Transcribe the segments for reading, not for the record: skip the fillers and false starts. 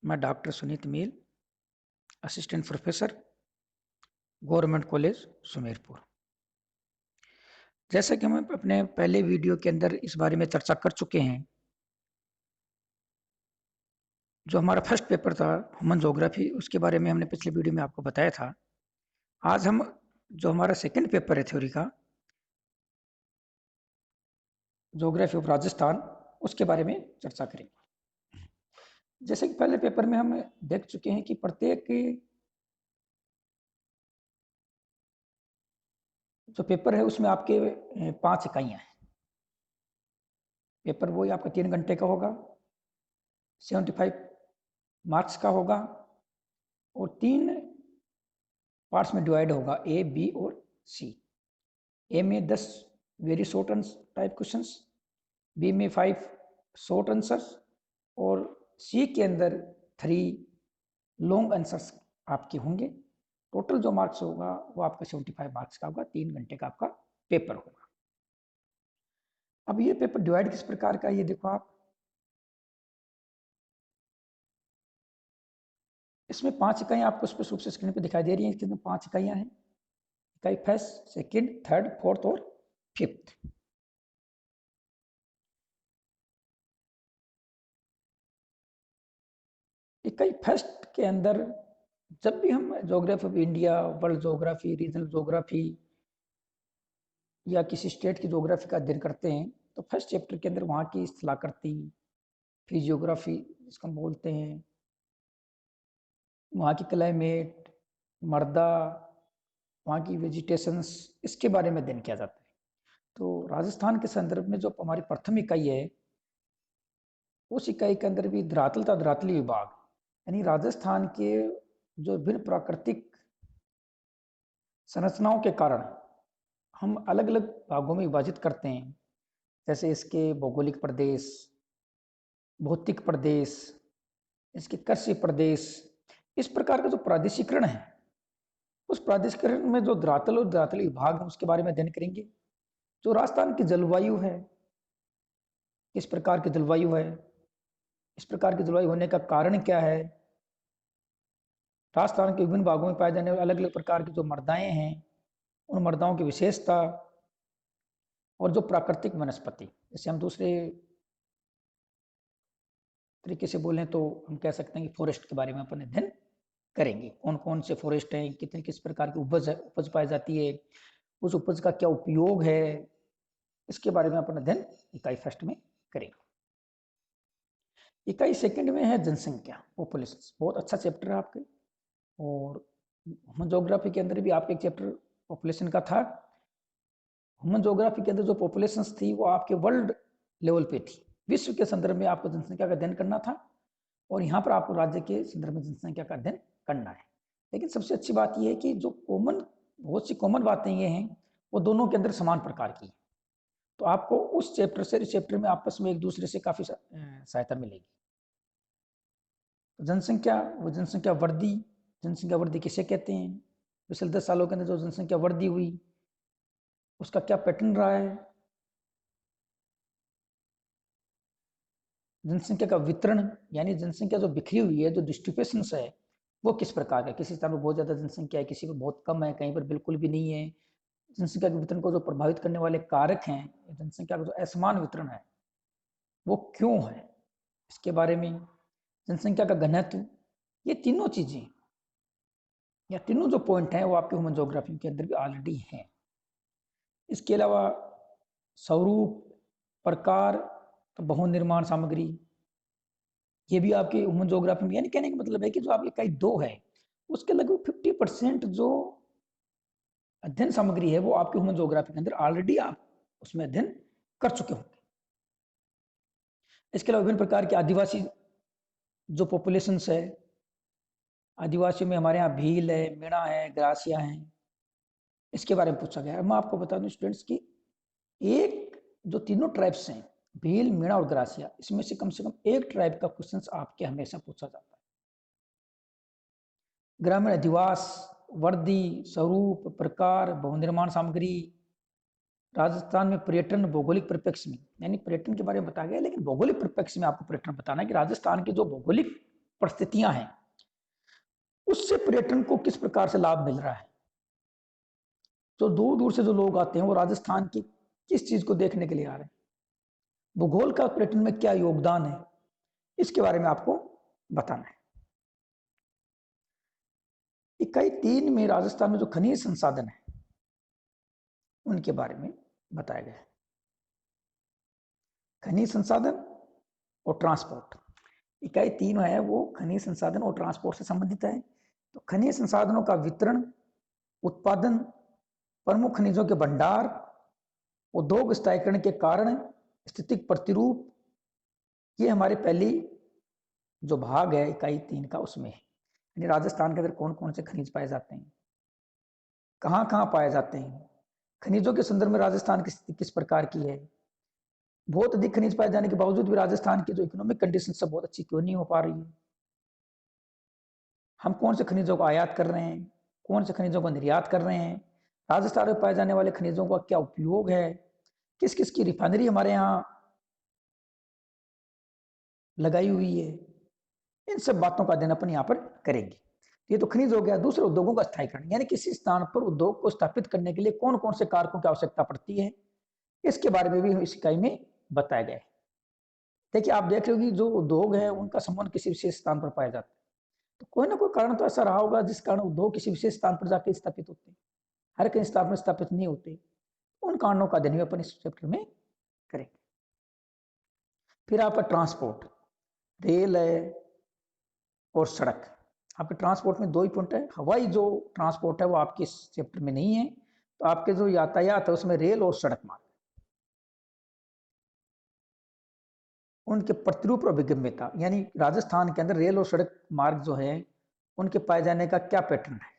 मैं doctor Suneet Meel, assistant professor, government college Sumerpur. जैसा कि हम अपने पहले वीडियो के अंदर इस बारे में चर्चा कर चुके हैं, जो हमारा फर्स्ट पेपर था ह्यूमन ज्योग्राफी, उसके बारे में हमने पिछले वीडियो में आपको बताया था। आज हम जो हमारा सेकंड पेपर है थ्योरी का, ज्योग्राफी ऑफ राजस्थान, उसके बारे में चर्चा करेंगे। जैसे कि पहले पेपर में हम देख चुके हैं कि प्रत्येक जो पेपर है उसमें आपके 5 इकाइयां हैं। पेपर वही आपका 3 घंटे का होगा, 75 मार्क्स का होगा और 3 पार्ट्स में डिवाइड होगा, ए, बी और सी। ए में 10 very short type questions, B में 5 शॉर्ट आंसर्स और सी के अंदर 3 लॉन्ग आंसर्स आपके होंगे। टोटल जो मार्क्स होगा वो आपका 75 मार्क्स का होगा। 3 घंटे का आपका पेपर होगा। अब ये पेपर डिवाइड किस प्रकार का, ये देखो आप, इसमें 5 इकाइयां आपको स्पष्ट रूप से स्क्रीन पे दिखाई दे रही हैं। इसके अंदर 5 इकाइयां हैं। इकाई फर्स्ट, सेकंड, थर्ड, फोर्थ और फिफ्थ। इकाई फर्स्ट के अंदर जब भी हम geography of India, world geography, regional geography या किसी स्टेट की ज्योग्राफी का अध्ययन करते हैं, तो फर्स्ट चैप्टर के अंदर वहाँ की स्थलाकृति, फिजियोग्राफी जिसको हम बोलते हैं, वहाँ की क्लाइमेट, मृदा, वहाँ की वेजिटेशंस, इसके बारे में अध्ययन किया जाता है। तो राजस्थान के संदर्भ में जो हमारी प्रथम इकाई है, उस इकाई के अंदर भी धरातल तथा धरातली विभाग, यानी राजस्थान के जो विभिन्न प्राकृतिक संरचनाओं के कारण हम अलग अलग भागों में विभाजित करते हैं। जैसे इसके भौगोलिक प्रदेश, भौतिक प्रदेश, इसके कृषि प्रदेश, इस प्रकार का जो प्रादेशिकरण है, उस प्रादेशिकरण में जो धरातल और धरातल विभाग है उसके बारे में अध्ययन करेंगे। जो राजस्थान की जलवायु है, किस प्रकार की जलवायु है, इस प्रकार की जलवायु होने का कारण क्या है, राजस्थान के विभिन्न भागों में पाए जाने वाले अलग अलग प्रकार की जो मृदाएं हैं, उन मृदाओं की विशेषता, और जो प्राकृतिक वनस्पति, जैसे हम दूसरे तरीके से बोलें तो हम कह सकते हैं कि फॉरेस्ट के बारे में अपन अध्ययन करेंगे। कौन कौन से फॉरेस्ट हैं, कितने किस प्रकार की उपज पाई जाती है, उस उपज का क्या उपयोग है, इसके बारे में अपन अध्ययन इकाई फर्स्ट में करेंगे। इकाई सेकंड में है जनसंख्या, पॉपुलेशन। बहुत अच्छा चैप्टर है आपके, और ह्यूमन ज्योग्राफी के अंदर भी आपके एक चैप्टर पॉपुलेशन का था। ह्यूमन ज्योग्राफी के अंदर जो पॉपुलेशन थी वो आपके वर्ल्ड लेवल पे थी, विश्व के संदर्भ में आपको जनसंख्या का अध्ययन करना था, और यहाँ पर आपको राज्य के संदर्भ में जनसंख्या का अध्ययन करना है। लेकिन सबसे अच्छी बात यह है कि जो बहुत सी कॉमन बातें ये हैं, वो दोनों के अंदर समान प्रकार की, तो आपको उस चैप्टर से इस चैप्टर में आपस में एक दूसरे से काफी सहायता मिलेगी। तो जनसंख्या, वो जनसंख्या वृद्धि, जनसंख्या वृद्धि किसे कहते हैं, पिछले 10 सालों के अंदर जो जनसंख्या वृद्धि हुई उसका क्या पैटर्न रहा है, जनसंख्या का वितरण, यानी जनसंख्या जो बिखरी हुई है, जो डिस्ट्रीब्यूशन है, वो किस प्रकार का, किसी स्थान पर बहुत ज्यादा जनसंख्या है, किसी पर बहुत कम है, कहीं पर बिल्कुल भी नहीं है। जनसंख्या के वितरण को जो प्रभावित करने वाले कारक हैं, जनसंख्या का जो असमान वितरण है वो क्यों है, इसके बारे में, जनसंख्या का घनत्व, ये तीनों चीजें या तीनों जो पॉइंट हैं वो आपके ह्यूमन ज्योग्राफी के अंदर भी ऑलरेडी हैं। इसके अलावा स्वरूप, प्रकार, तो बहुनिर्माण सामग्री, ये भी आपके ह्यूमन ज्योग्राफी में, यानी कहने का मतलब है कि जो आपकी इकाई 2 है उसके लगभग 50% जो अध्ययन सामग्री है वो आपके ह्यूमन ज्योग्राफी के अंदर ऑलरेडी आप उसमें अध्ययन कर चुके होंगे। इसके अलावा विभिन्न प्रकार के आदिवासी जो पॉपुलेशन है, आदिवासियों में हमारे यहाँ भील है, मीणा है, ग्रासिया है, इसके बारे में पूछा गया है। मैं आपको बता दूं स्टूडेंट्स की, एक जो तीनों ट्राइब्स हैं, भील, मीणा और ग्रासिया, इसमें से कम एक ट्राइब का क्वेश्चन आपके हमेशा पूछा जाता है। ग्रामीण अधिवास, वर्दी, स्वरूप, प्रकार, बहुनिर्माण सामग्री, राजस्थान में पर्यटन भौगोलिक परिप्रेक्ष्य में, यानी पर्यटन के बारे में बताया गया, लेकिन भौगोलिक परिप्रेक्ष्य में आपको पर्यटन बताना है कि राजस्थान की जो भौगोलिक परिस्थितियां हैं उससे पर्यटन को किस प्रकार से लाभ मिल रहा है। जो दूर दूर से जो लोग आते हैं वो राजस्थान की किस चीज को देखने के लिए आ रहे हैं, भूगोल का पर्यटन में क्या योगदान है, इसके बारे में आपको बताना है। इकाई 3 में राजस्थान में जो खनिज संसाधन है उनके बारे में बताया गया है। खनिज संसाधन और ट्रांसपोर्ट, इकाई 3 है वो खनिज संसाधन और ट्रांसपोर्ट से संबंधित है। तो खनिज संसाधनों का वितरण, उत्पादन, प्रमुख खनिजों के भंडार, उद्योग स्थायीकरण के कारण, स्थितिक प्रतिरूप, ये हमारे पहली जो भाग है इकाई 3 का उसमें है। यानी राजस्थान के अंदर कौन कौन से खनिज पाए जाते हैं, कहाँ कहाँ पाए जाते हैं, खनिजों के संदर्भ में राजस्थान की स्थिति किस प्रकार की है, बहुत अधिक खनिज पाए जाने के बावजूद भी राजस्थान की जो इकोनॉमिक कंडीशन सब बहुत अच्छी क्यों नहीं हो पा रही है, हम कौन से खनिजों को आयात कर रहे हैं, कौन से खनिजों को निर्यात कर रहे हैं, राजस्थान में पाए जाने वाले खनिजों का क्या उपयोग है, किस किस की रिफाइनरी हमारे यहाँ लगाई हुई है, इन सब बातों का अध्ययन अपन यहाँ पर करेंगे। ये तो खनिज हो गया। दूसरे उद्योगों का स्थायीकरण, यानी किसी स्थान पर उद्योग को स्थापित करने के लिए कौन कौन से कारकों की आवश्यकता पड़ती है, इसके बारे में भी इस इकाई में बताया गया है। देखिए आप देख रहे हो कि जो उद्योग है उनका संबंध किसी विशेष स्थान पर पाया जाता है, तो कोई ना कोई कारण तो ऐसा रहा होगा जिस कारण उद्योग किसी विशेष स्थान पर जाकर स्थापित होते हैं, हर कहीं स्थान पर स्थापित नहीं होते। उन कारणों का अध्ययन अपन इस चैप्टर में करेंगे। फिर आपका ट्रांसपोर्ट, रेल है और सड़क। आपके ट्रांसपोर्ट में 2 ही पॉइंट है। हवाई जो ट्रांसपोर्ट है वो आपके इस चैप्टर में नहीं है, तो आपके जो यातायात है उसमें रेल और सड़क मार्ग, उनके प्रतिरूप और अभिगम्यता, यानी राजस्थान के अंदर रेल और सड़क मार्ग जो है उनके पाए जाने का क्या पैटर्न है,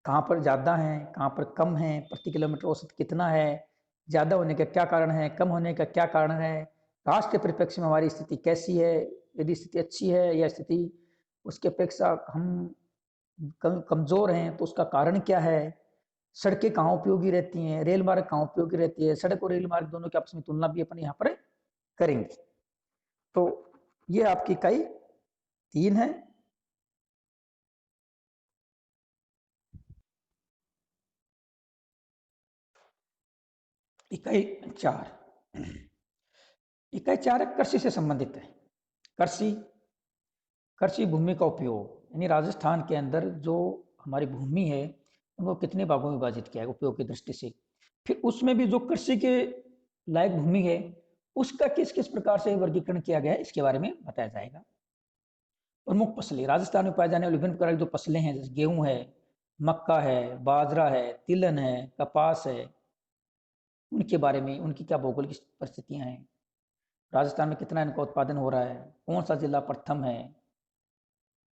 कहाँ पर ज़्यादा है, कहाँ पर कम है, प्रति किलोमीटर औसत कितना है, ज़्यादा होने का क्या कारण है, कम होने का क्या कारण है, राष्ट्र के परिप्रेक्ष्य में हमारी स्थिति कैसी है, यदि स्थिति अच्छी है या स्थिति उसके अपेक्षा हम कमजोर हैं तो उसका कारण क्या है, सड़कें कहाँ उपयोगी रहती हैं, रेल मार्ग कहाँ उपयोगी रहती है, सड़क और रेल मार्ग दोनों की आपस में तुलना भी अपन यहाँ पर करेंगे। तो ये आपकी इकाई 3 है। इकाई 4, इकाई 4 है कृषि से संबंधित है। कृषि, कृषि भूमि का उपयोग, यानी राजस्थान के अंदर जो हमारी भूमि है उनको कितने भागों में विभाजित किया है उपयोग की दृष्टि से। फिर उसमें भी जो कृषि के लायक भूमि है उसका किस किस प्रकार से वर्गीकरण किया गया है इसके बारे में बताया जाएगा। प्रमुख फसलें, राजस्थान में पाए जाने वाली विभिन्न प्रकार की जो फसलें हैं जैसे गेहूं है, मक्का है, बाजरा है, तिलहन है, कपास है, उनके बारे में, उनकी क्या भौगोलिक परिस्थितियां हैं, राजस्थान में कितना इनका उत्पादन हो रहा है, कौन सा जिला प्रथम है,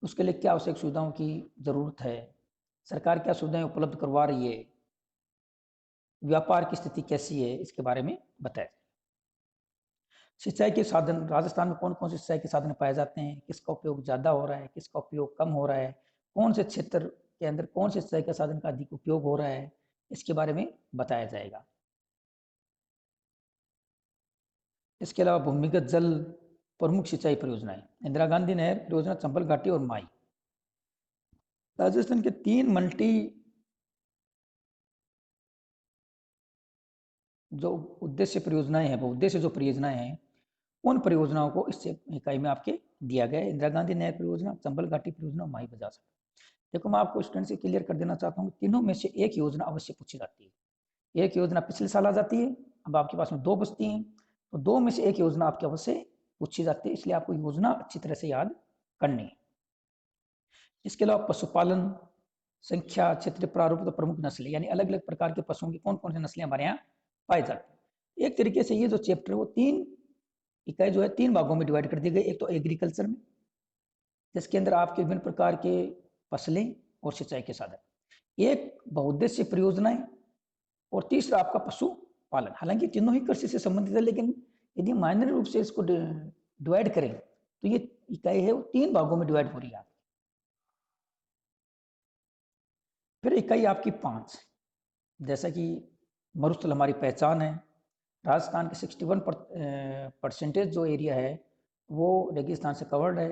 उसके लिए क्या आवश्यक सुविधाओं की जरूरत है, सरकार क्या सुविधाएं उपलब्ध करवा रही है, व्यापार की स्थिति कैसी है, इसके बारे में बताया। सिंचाई के साधन, राजस्थान में कौन कौन से सिंचाई के साधन पाए जाते हैं, किसका उपयोग ज़्यादा हो रहा है, किसका उपयोग कम हो रहा है, कौन से क्षेत्र के अंदर कौन से सिंचाई के साधन का अधिक उपयोग हो रहा है, इसके बारे में बताया जाएगा। इसके अलावा भूमिगत जल प्रमुख सिंचाई परियोजनाएं, इंदिरा गांधी नहर परियोजना, चंबल घाटी और माई। राजस्थान के 3 मल्टी जो उद्देश्य परियोजनाएं हैं, वो उद्देश्य जो परियोजनाएं हैं उन परियोजनाओं को इस इकाई में आपके दिया गया है। इंदिरा गांधी नहर परियोजना, चंबल घाटी परियोजना, माई बजा सकते। देखो मैं आपको स्टूडेंट से क्लियर कर देना चाहता हूँ, तीनों में से एक योजना अवश्य पूछी जाती है। एक योजना पिछले साल आ जाती है, अब आपके पास में 2 बचती हैं, तो 2 में से एक योजना आपके अवश्य पूछी जाती है, इसलिए आपको योजना अच्छी तरह से याद करनी है। इसके अलावा पशुपालन, संख्या, क्षेत्र प्रारूप, तो प्रमुख नस्लें, यानी अलग अलग प्रकार के पशुओं की कौन कौन सी नस्लें हमारे यहाँ पाई जाती है। एक तरीके से ये जो चैप्टर है वो 3 इकाई जो है 3 भागों में डिवाइड कर दी गई। एक तो एग्रीकल्चर में, जिसके अंदर आपके विभिन्न प्रकार के फसलें और सिंचाई के साधन, एक बहुउद्देश्य परियोजनाएं, और तीसरा आपका पशुपालन। हालांकि तीनों ही कृषि से संबंधित है, लेकिन यदि माइनर रूप से इसको डिवाइड करें तो ये इकाई है वो 3 भागों में डिवाइड हो रही है। फिर इकाई आपकी 5, जैसा कि मरुस्थल हमारी पहचान है। राजस्थान के 61% जो एरिया है वो रेगिस्तान से कवर्ड है।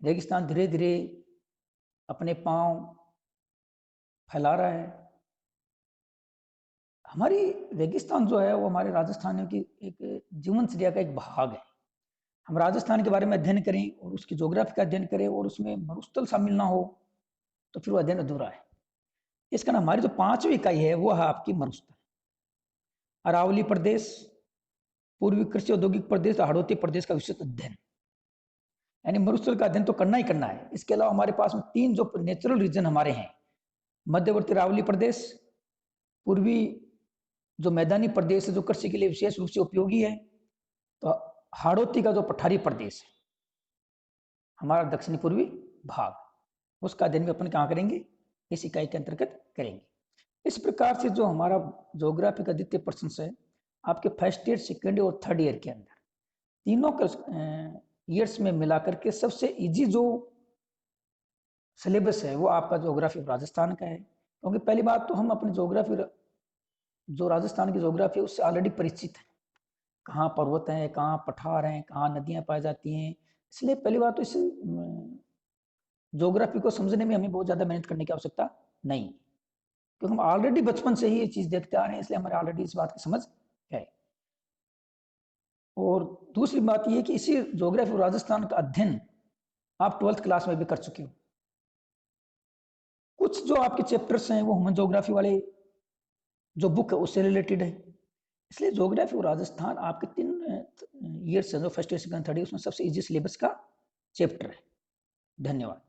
रेगिस्तान धीरे धीरे अपने पांव फैला रहा है। हमारी रेगिस्तान जो है वो हमारे राजस्थान की एक जीवनचर्या का एक भाग है। हम राजस्थान के बारे में अध्ययन करें और उसकी ज्योग्राफी का अध्ययन करें और उसमें मरुस्थल शामिल ना हो तो फिर वो अध्ययन अधूरा है। इस कारण हमारी जो 5वीं इकाई है वो है आपकी मरुस्थल। अरावली प्रदेश, पूर्वी कृषि औद्योगिक प्रदेश, हाड़ौती प्रदेश का विस्तृत अध्ययन, यानी मरुस्थल का अध्ययन तो करना ही करना है। इसके अलावा हमारे पास में 3 जो नेचुरल रीजन हमारे हैं, मध्यवर्ती अरावली प्रदेश, पूर्वी जो मैदानी प्रदेश है जो कृषि के लिए विशेष रूप से उपयोगी है, तो हाड़ौती का जो पठारी प्रदेश है हमारा दक्षिणी पूर्वी भाग, उसका अध्ययन भी अपन कहाँ करेंगे, इस इकाई के अंतर्गत करेंगे। इस प्रकार से जो हमारा ज्योग्राफी का द्वितीय प्रश्न है आपके फर्स्ट ईयर, सेकेंड ईयर और थर्ड ईयर के अंदर तीनों ईयर्स में मिलाकर के सबसे इजी जो सिलेबस है वो आपका ज्योग्राफी राजस्थान का है। क्योंकि पहली बात तो हम अपने ज्योग्राफी जो राजस्थान की ज्योग्राफी है उससे ऑलरेडी परिचित है, कहाँ पर्वत हैं, कहाँ पठार हैं, कहाँ नदियाँ पाई जाती हैं। इसलिए पहली बात तो इस ज्योग्राफी को समझने में हमें बहुत ज़्यादा मेहनत करने की आवश्यकता नहीं, क्योंकि हम ऑलरेडी बचपन से ही ये चीज़ देखते आ रहे हैं, इसलिए हमारे ऑलरेडी इस बात की समझ है। और दूसरी बात ये कि इसी ज्योग्राफी और राजस्थान का अध्ययन आप 12th क्लास में भी कर चुके हो। कुछ जो आपके चैप्टर्स हैं वो ह्यूमन ज्योग्राफी वाले जो बुक है उससे रिलेटेड है। इसलिए ज्योग्राफी और राजस्थान आपके 3 ईयर्स है जो first year, second, third year, उसमें सबसे इजी सिलेबस का चैप्टर है। धन्यवाद।